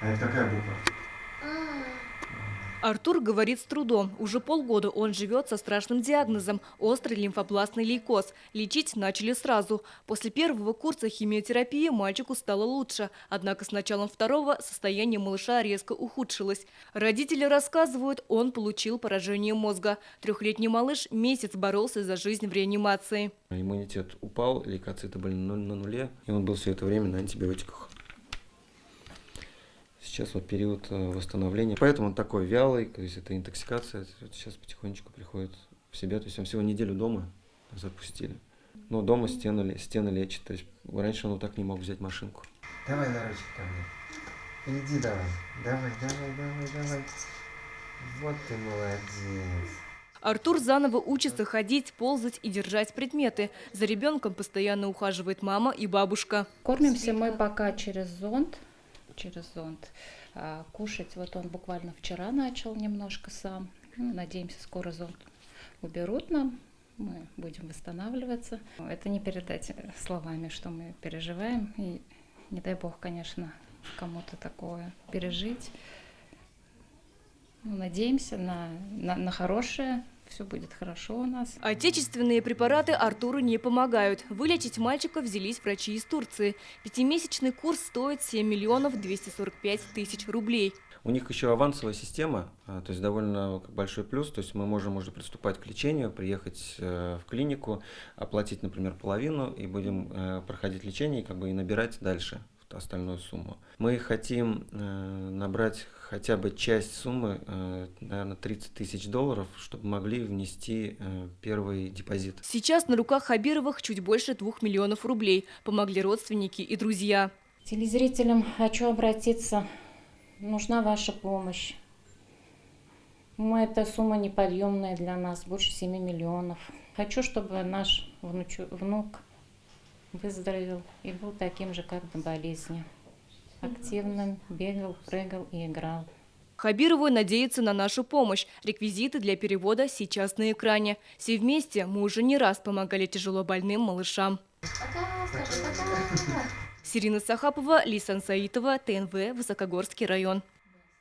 А это какая буква? Артур говорит с трудом. Уже полгода он живет со страшным диагнозом – острый лимфобластный лейкоз. Лечить начали сразу. После первого курса химиотерапии мальчику стало лучше. Однако с началом второго состояние малыша резко ухудшилось. Родители рассказывают, он получил поражение мозга. Трехлетний малыш месяц боролся за жизнь в реанимации. Иммунитет упал, лейкоциты были на нуле, и он был все это время на антибиотиках. Сейчас вот период восстановления, поэтому он такой вялый, то есть это интоксикация, сейчас потихонечку приходит в себя, то есть он всего неделю дома запустили. Но дома стены лечат, то есть раньше он вот так не мог взять машинку. Давай на ручки ко мне. Иди давай. Давай. Вот ты молодец. Артур заново учится ходить, ползать и держать предметы. За ребенком постоянно ухаживает мама и бабушка. Кормимся мы пока через зонд. Кушать вот он буквально вчера начал немножко сам. Надеемся, скоро зонд уберут нам. Мы будем восстанавливаться. Это не передать словами, что мы переживаем. И не дай бог, конечно, кому-то такое пережить. Надеемся на хорошее. Все будет хорошо у нас. Отечественные препараты Артуру не помогают. Вылечить мальчика взялись врачи из Турции. 5-месячный курс стоит 7 миллионов 245 тысяч рублей. У них еще авансовая система, то есть довольно большой плюс, то есть мы можем уже приступать к лечению, приехать в клинику, оплатить, например, половину, и будем проходить лечение и набирать дальше остальную сумму. Мы хотим набрать хотя бы часть суммы, наверное, $30 000, чтобы могли внести первый депозит. Сейчас на руках Хабировых чуть больше 2 миллионов рублей. Помогли родственники и друзья. Телезрителям хочу обратиться. Нужна ваша помощь. Эта сумма неподъемная для нас, больше 7 миллионов. Хочу, чтобы наш внук выздоровел и был таким же, как до болезни. Активным, бегал, прыгал и играл. Хабировы надеются на нашу помощь. Реквизиты для перевода сейчас на экране. Все вместе мы уже не раз помогали тяжело больным малышам. Сирина Сахапова, Лисан Саитова, ТНВ, Высокогорский район.